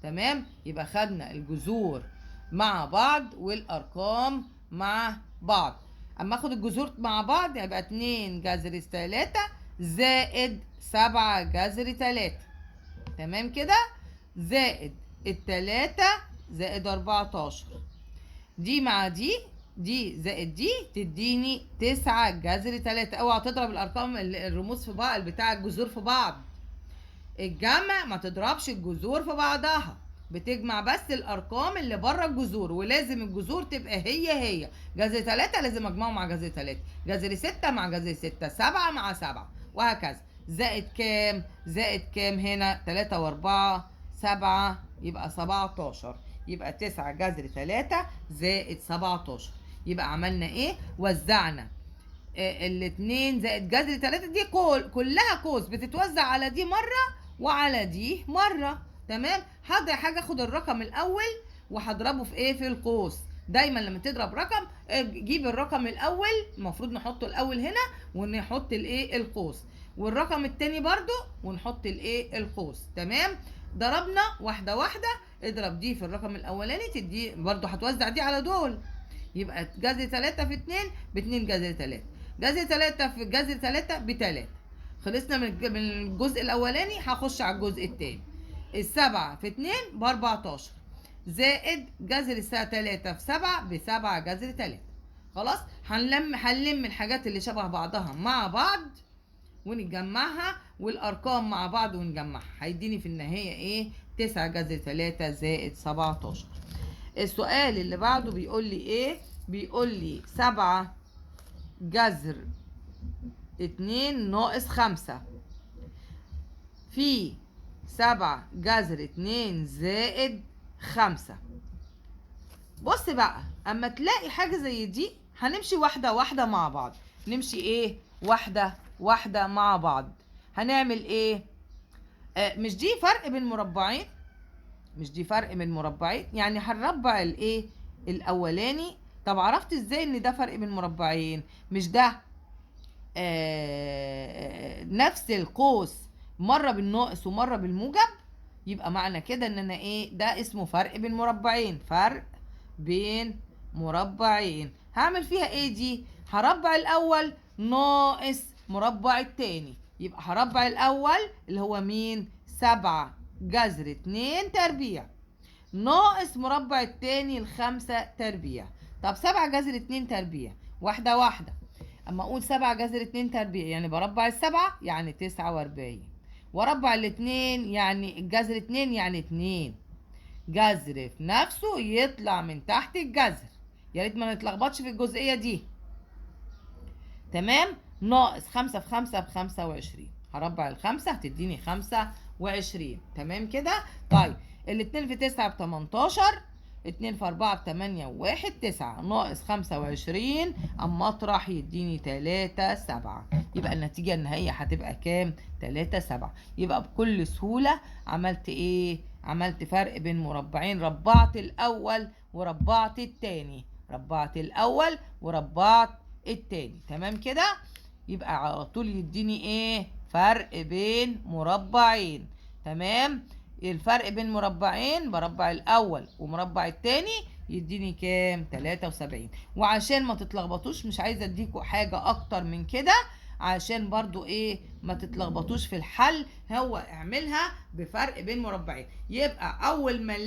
تمام. يبقى خدنا الجذور مع بعض والارقام مع بعض. اما اخد الجذور مع بعض يبقى 2 جذر 3 زائد 7 جذر 3. تمام كده. زائد التلاتة زائد 14. دي مع دي زائد دي تديني 9 جذر 3. اوعى تضرب الارقام الرموز في بعض بتاع الجذور في بعض. الجمع ما تضربش الجذور في بعضها، بتجمع بس الارقام اللي بره الجذور، ولازم الجذور تبقى هي جذر 3 لازم اجمعه مع جذر 3، جذر 6 مع جذر 6، 7 مع 7 وهكذا. زائد كام؟ زائد كام هنا؟ 3 و4 7 يبقى 17. يبقى 9 جذر 3 زائد 17. يبقى عملنا ايه؟ وزعنا الاتنين زائد جذر 3 دي كلها قوس بتتوزع على دي مرة وعلى دي مرة. تمام. حاجة اخد الرقم الاول وهضربه في ايه؟ في القوس. دايما لما تضرب رقم جيب الرقم الاول، المفروض نحطه الاول هنا ونحط الايه؟ القوس، والرقم التاني برضو ونحط الايه؟ القوس. تمام. ضربنا واحدة واحدة. اضرب دي في الرقم الاولاني تدي برضو هتوزع دي على دول. يبقى جذر 3 في 2 ب2 جذر 3. جذر 3 في جذر 3 ب3. خلصنا من الجزء الاولاني. هخش على الجزء الثاني. ال7 في 2 ب14 زائد جذر 3 في 7 ب7 جذر 3. خلاص. هنلم الحاجات اللي شبه بعضها مع بعض ونجمعها، والارقام مع بعض ونجمعها، هيديني في النهايه ايه؟ 9 جذر 3 زائد 17. السؤال اللي بعده بيقول لي ايه؟ بيقول لي 7 جذر 2 ناقص 5 في 7 جذر 2 زائد 5. بص بقى، اما تلاقي حاجة زي دي هنمشي واحدة واحدة مع بعض. نمشي ايه؟ واحدة واحدة مع بعض. هنعمل ايه؟ مش دي فرق بين مربعين؟ مش دي فرق بين مربعين؟ يعني هنربع الايه؟ الاولاني. طب عرفت ازاي ان ده فرق بين مربعين؟ مش ده نفس القوس مرة بالناقص ومرة بالموجب؟ يبقى معنى كده ان انا ايه؟ ده اسمه فرق بين مربعين. فرق بين مربعين. هعمل فيها ايه دي؟ هربع الاول ناقص مربع التاني. يبقى هربع الاول اللي هو مين؟ 7 جذر 2 تربيع ناقص مربع التاني 5 تربيع. طب 7 جذر 2 تربيع واحدة واحدة. اما اقول 7 جذر 2 تربيع يعني بربع السبعة يعني 49، واربع الاتنين يعني الجذر 2 يعني 2. جذر في نفسه يطلع من تحت الجذر. يا ريت ما نتلخبطش في الجزئية دي. تمام. ناقص 5 في 5 ب25. هربع ال5 هتديني 25. تمام كده. طيب الاتنين في 9 ب18. 2 في 4 ب8 و1 9 ناقص 25 اما اطرح يديني 3 7. يبقى النتيجة النهائية هتبقى كام؟ 3 7. يبقى بكل سهولة عملت ايه؟ عملت فرق بين مربعين. ربعت الاول وربعت التاني. ربعت الاول وربعت التاني. تمام كده. يبقى على طول يديني ايه؟ فرق بين مربعين. تمام. الفرق بين مربعين بربع الاول ومربع التاني يديني كام؟ 73. وعشان ما تتلخبطوش مش عايزه اديكوا حاجه اكتر من كده عشان برضو ايه ما تتلخبطوش في الحل. هو اعملها بفرق بين مربعين. يبقى اول ما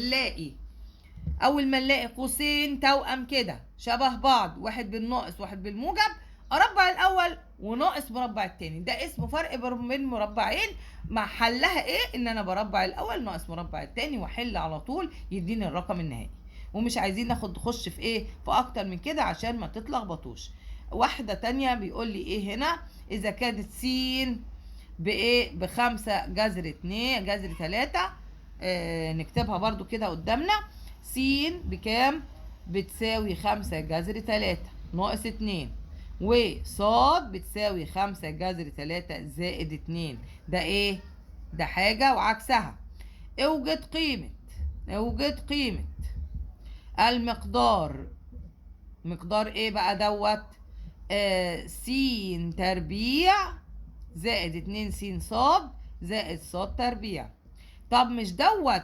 نلاقي قوسين توأم كده شبه بعض، واحد بالناقص واحد بالموجب، اربع الاول وناقص مربع التاني. ده اسمه فرق بين مربعين. مع حلها ايه؟ ان انا بربع الاول ناقص مربع التاني واحل على طول يديني الرقم النهائي. ومش عايزين نخش في ايه؟ في اكتر من كده عشان ما تتلخبطوش. واحدة تانية بيقول لي ايه هنا؟ اذا كانت س بايه؟ ب5 جذر 2 جذر 3. نكتبها برضو كده قدامنا. س بكام؟ بتساوي 5 جذر 3 ناقص 2، وصاد بتساوي 5 جذر 3 زائد 2. ده ايه؟ ده حاجة وعكسها. اوجد قيمة المقدار. مقدار ايه بقى دوت؟ س تربيع زائد 2 س صاد زائد صاد تربيع. طب مش دوت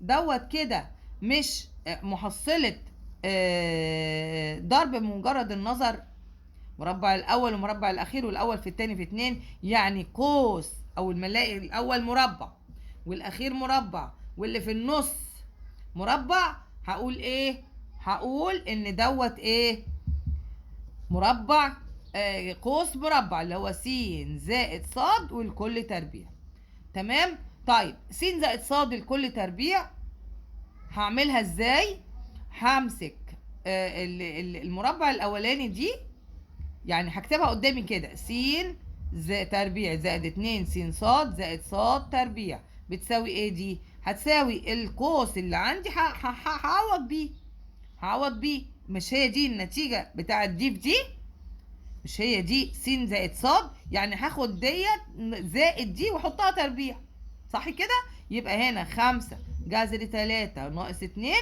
دوت كده مش محصلة ضرب بمجرد النظر. مربع الاول ومربع الاخير، والاول في التاني في اتنين، يعني قوس او الملاقي الاول مربع والاخير مربع واللي في النص مربع، هقول ايه؟ هقول ان دوت ايه؟ مربع، قوس مربع اللي هو س زائد ص والكل تربيع. تمام. طيب س زائد ص الكل تربيع هعملها ازاي؟ همسك المربع الاولاني دي، يعني هكتبها قدامي كده، س تربيع زائد 2 س ص زائد ص تربيع بتساوي ايه؟ دي هتساوي القوس اللي عندي هعوض بيه، هعوض بيه. مش هي دي النتيجة بتاعت دي في دي؟ مش هي دي س زائد ص؟ يعني هاخد ديت زائد دي واحطها تربيع، صح كده؟ يبقى هنا 5 جذر 3 ناقص 2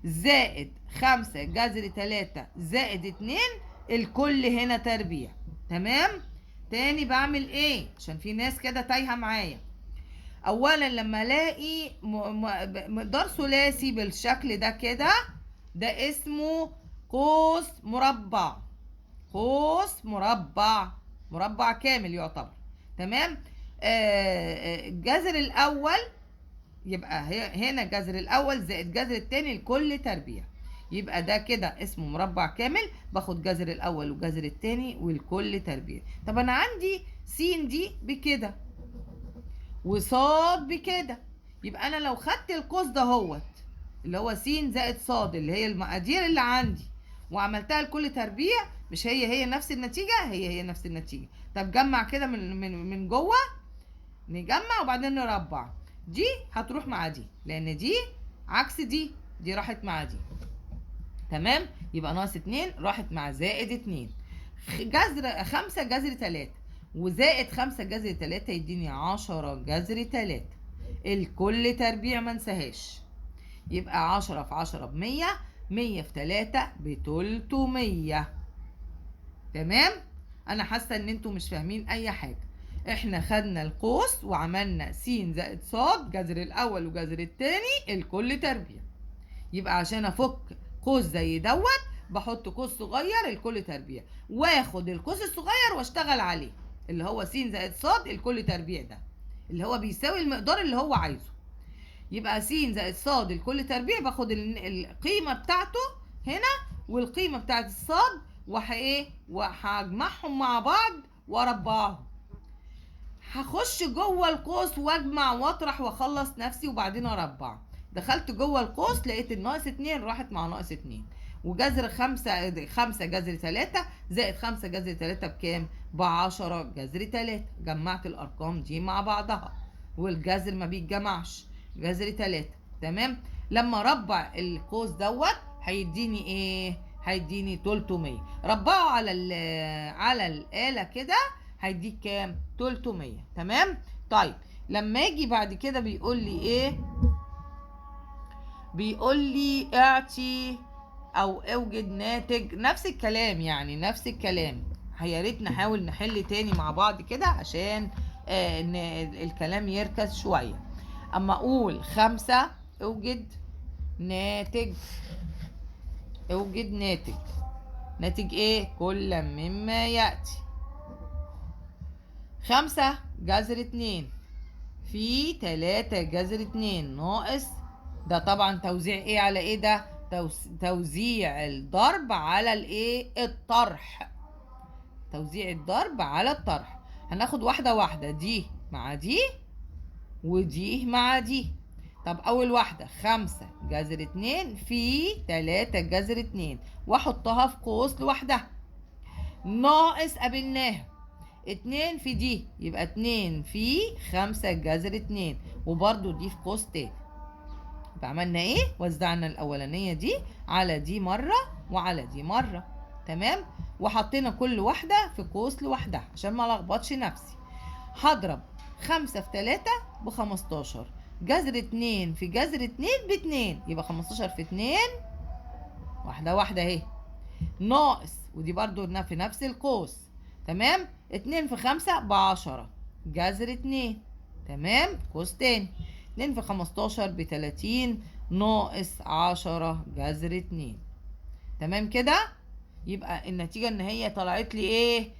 زائد 5 جذر 3 زائد 2 الكل هنا تربيع. تمام. تاني بعمل ايه عشان في ناس كده تايهه معايا؟ اولا لما الاقي مقدار ثلاثي بالشكل ده كده، ده اسمه قوس مربع، قوس مربع، مربع كامل يعتبر. تمام. الجذر الاول يبقى هنا جذر الاول زائد جذر التاني الكل تربيع، يبقى ده كده اسمه مربع كامل. باخد جذر الاول وجذر التاني والكل تربيع. طب انا عندي س دي بكده وصاد بكده، يبقى انا لو خدت القوس ده هوت اللي هو س زائد صاد اللي هي المقادير اللي عندي وعملتها الكل تربيع، مش هي نفس النتيجه؟ هي نفس النتيجه. طب جمع كده من جوه، نجمع وبعدين نربع. دي هتروح مع دي لان دي عكس دي، دي راحت مع دي. تمام. يبقى ناقص 2 راحت مع زائد 2. جذر 5 جذر 3 وزائد 5 جذر 3 يديني 10 جذر 3 الكل تربيع، ما انساهاش. يبقى 10 في 10 ب100، 100 في 3 ب300. تمام. انا حاسه ان انتوا مش فاهمين اي حاجه. احنا خدنا القوس وعملنا س زائد ص جذر الاول وجذر التاني الكل تربيع. يبقى عشان افك قوس زي دوت بحط قوس صغير الكل تربيع، واخد القوس الصغير واشتغل عليه اللي هو س زائد ص الكل تربيع، ده اللي هو بيساوي المقدار اللي هو عايزه. يبقى س زائد ص الكل تربيع، باخد القيمه بتاعته هنا والقيمه بتاعت الصاد وهجمعهم مع بعض واربعهم. هخش جوه القوس واجمع واطرح واخلص نفسي وبعدين اربع. دخلت جوه القوس لقيت الناقص 2 راحت مع ناقص 2، وجذر 5 جذر 3 زائد 5 جذر 3 بكام؟ ب10 جذر 3. جمعت الارقام دي مع بعضها والجذر ما بيتجمعش، جذر 3. تمام. لما ربع القوس دوت هيديني ايه؟ هيديني 300. ربعه على الآلة كده هيديك كام؟ 300. تمام. طيب لما اجي بعد كده بيقول لي ايه؟ بيقول لي اعطي او اوجد ناتج، نفس الكلام يعني نفس الكلام. يا ريت نحاول نحل تاني مع بعض كده عشان الكلام يركز شوية. اما اقول 5 اوجد ناتج، اوجد ناتج، ناتج ايه؟ كل مما يأتي. 5 جذر 2 في 3 جذر 2 ناقص، ده طبعا توزيع ايه على ايه؟ ده توزيع الضرب على الايه؟ الطرح. توزيع الضرب على الطرح. هناخد واحدة واحدة، دي مع دي ودي مع دي. طب اول واحدة 5 جذر 2 في 3 جذر 2 واحطها في قوس لوحدها، ناقص قابلناها 2 في دي يبقى 2 في 5 جذر 2 وبرضو دي في قوس تاني. يبقى عملنا ايه؟ وزعنا الاولانية دي على دي مرة وعلى دي مرة. تمام. وحطينا كل واحدة في قوس لوحدها عشان ما لخبطش نفسي. هضرب 5 في 3 ب15، جذر 2 في جذر 2 ب2 يبقى 15 في 2 واحدة واحدة اهي، ناقص ودي برضو في نفس القوس. تمام. 2 في 5 ب10 جذر 2. تمام. قوس تاني 2 في 15 ب30 ناقص 10 جذر 2. تمام كده؟ يبقى النتيجة ان هي طلعت لي ايه؟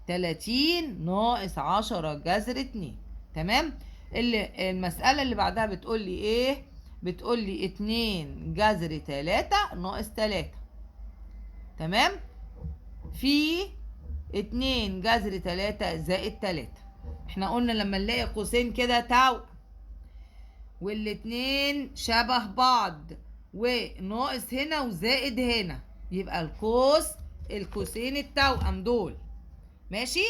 30 ناقص 10 جذر 2. تمام؟ المسألة اللي بعدها بتقول لي ايه؟ بتقول لي 2 جذر 3 ناقص 3. تمام؟ في 2 جذر 3 زائد 3. احنا قلنا لما نلاقي قوسين كده توأم والاتنين شبه بعض وناقص هنا وزائد هنا، يبقى القوسين التوأم دول ماشي،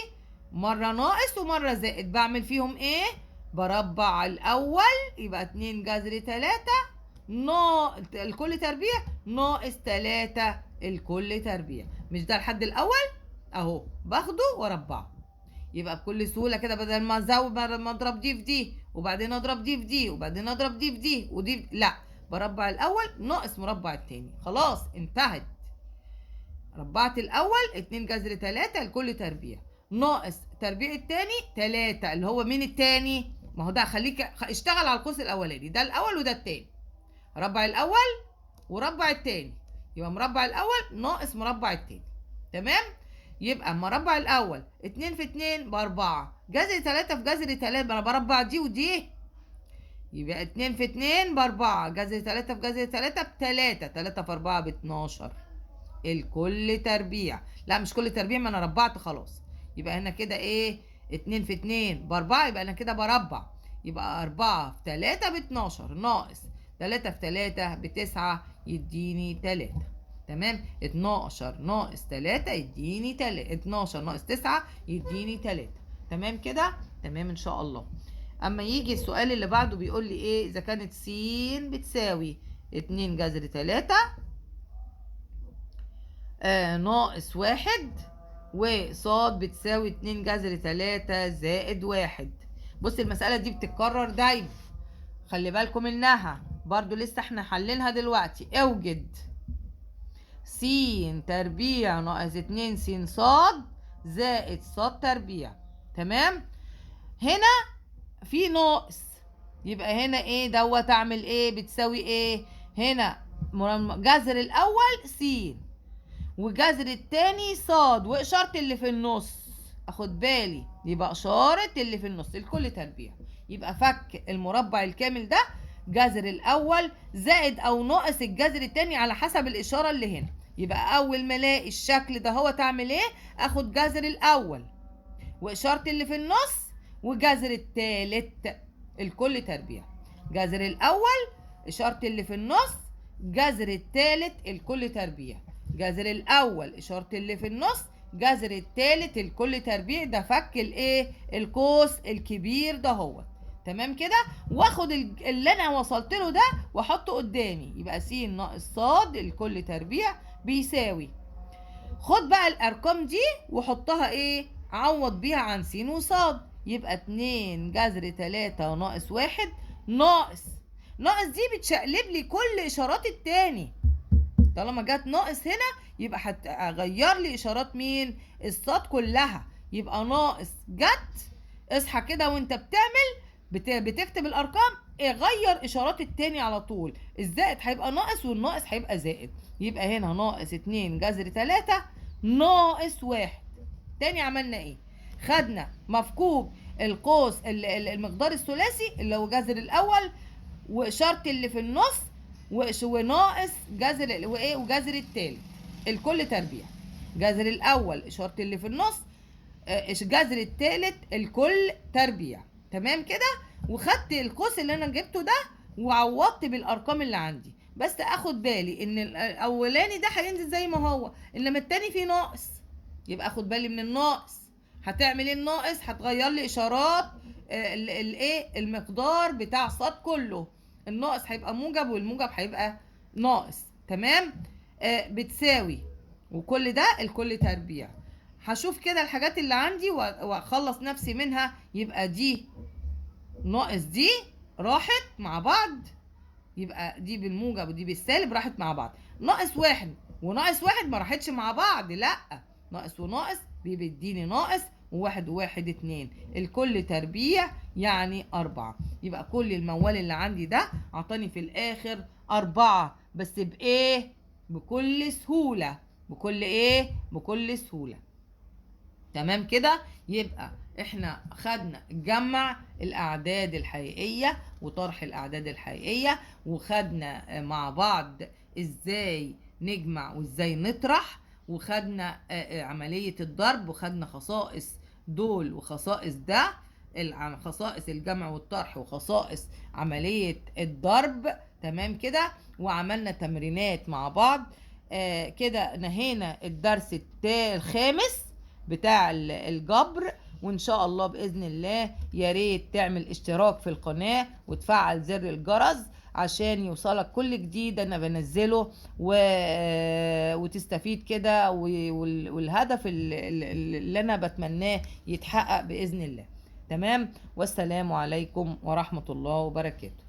مرة ناقص ومرة زائد، بعمل فيهم ايه؟ بربع الاول، يبقى 2 جذر 3 الكل تربيع ناقص 3 الكل تربيع. مش ده الحد الاول اهو، باخده واربعه، يبقى بكل سهوله كده بدل ما ازود، بدل ما اضرب دي في دي وبعدين اضرب دي في دي وبعدين اضرب دي في دي ودي في... لا، بربع الاول ناقص مربع التاني، خلاص انتهت. ربعت الاول 2 جذر 3 الكل تربيع ناقص تربيع التاني 3 اللي هو مين التاني؟ ما هو ده، خليك اشتغل على القوس الاولاني، ده الاول وده التاني. ربع الاول وربع التاني، يبقى مربع الاول ناقص مربع التاني. تمام؟ يبقى مربع الاول 2 في 2 ب4، جذر 3 في جذر 3 انا بربع دي ودي، يبقى 2 في 2 ب4، جذر 3 في جذر 3 ب3، 3 في 4 ب12 الكل تربيع. لا مش كل تربيع، ما انا ربعت خلاص، يبقى هنا كده ايه؟ 2 في 2 ب4، يبقى انا كده بربع، يبقى 4 في 3 ب12 ناقص 3 في 3 ب9 يديني 3. تمام؟ 12 ناقص 3 يديني 3، 12 ناقص 9 يديني 3. تمام كده؟ تمام ان شاء الله. اما يجي السؤال اللي بعده بيقول لي ايه؟ اذا كانت س بتساوي 2 جذر 3 ناقص 1 وصاد بتساوي 2 جذر 3 زائد 1. بص المسألة دي بتتكرر دايما، خلي بالكم منها برضو، لسه احنا حلينها دلوقتي. اوجد س تربيع ناقص 2 س صاد زائد صاد تربيع. تمام؟ هنا في ناقص، يبقى هنا ايه دوت؟ اعمل ايه؟ بتساوي ايه؟ هنا جذر الاول س وجذر التاني صاد واشارة اللي في النص، اخد بالي، يبقى اشارة اللي في النص الكل تربيع. يبقى فك المربع الكامل ده جذر الاول زائد او ناقص الجذر التاني على حسب الاشارة اللي هنا. يبقى اول ما الاقي الشكل ده هو تعمل ايه؟ اخد جذر الاول واشارة اللي في النص وجذر التالت الكل تربيع. جذر الاول اشارة اللي في النص، جذر التالت الكل تربيع. جذر الاول اشارة اللي في النص، جذر التالت الكل تربيع. ده فك الايه؟ القوس الكبير ده هو. تمام كده؟ واخد اللي انا وصلت له ده واحطه قدامي، يبقى س ناقص صاد الكل تربيع بيساوي، خد بقى الارقام دي وحطها ايه؟ عوض بيها عن س وصاد، يبقى 2 جذر 3 ناقص 1 ناقص دي بتشقلب لي كل اشارات التاني، طالما جت ناقص هنا يبقى هتغير لي اشارات مين؟ الصاد كلها، يبقى ناقص جت. اصحى كده وانت بتكتب الارقام، غير اشارات التاني على طول، الزائد هيبقى ناقص والناقص هيبقى زائد، يبقى هنا ناقص 2 جذر 3 ناقص 1. تاني عملنا ايه؟ خدنا مفكوك القوس المقدار الثلاثي اللي هو جذر الاول واشاره اللي في النص وناقص جذر وايه وجذر التالت الكل تربيع. جذر الاول اشاره اللي في النص، جذر التالت الكل تربيع. تمام كده؟ وخدت القوس اللي انا جبته ده وعوضت بالارقام اللي عندي، بس اخد بالي ان الاولاني ده هينزل زي ما هو، انما التاني فيه ناقص، يبقى اخد بالي من الناقص. هتعمل ايه الناقص؟ هتغير لي اشارات الايه المقدار بتاع صاد كله، الناقص هيبقى موجب والموجب هيبقى ناقص. تمام؟ بتساوي، وكل ده الكل تربيع. هشوف كده الحاجات اللي عندي واخلص نفسي منها، يبقى دي ناقص دي راحت مع بعض، يبقى دي بالموجب ودي بالسالب راحت مع بعض. ناقص 1 وناقص 1 ما راحتش مع بعض، لا، ناقص وناقص بيديني ناقص، وواحد وواحد 2 الكل تربيع، يعني 4. يبقى كل الموال اللي عندي ده عطاني في الآخر 4، بس بإيه؟ بكل سهولة. بكل إيه؟ بكل سهولة. تمام كده. يبقى احنا خدنا جمع الأعداد الحقيقية وطرح الأعداد الحقيقية، وخدنا مع بعض ازاي نجمع وازاي نطرح، وخدنا عملية الضرب، وخدنا خصائص دول وخصائص ده، خصائص الجمع والطرح وخصائص عملية الضرب. تمام كده. وعملنا تمرينات مع بعض. كده نهينا الدرس الخامس بتاع الجبر. وان شاء الله باذن الله يا ريت تعمل اشتراك في القناه وتفعل زر الجرس عشان يوصلك كل جديد انا بنزله وتستفيد كده، والهدف اللي انا بتمناه يتحقق باذن الله. تمام. والسلام عليكم ورحمه الله وبركاته.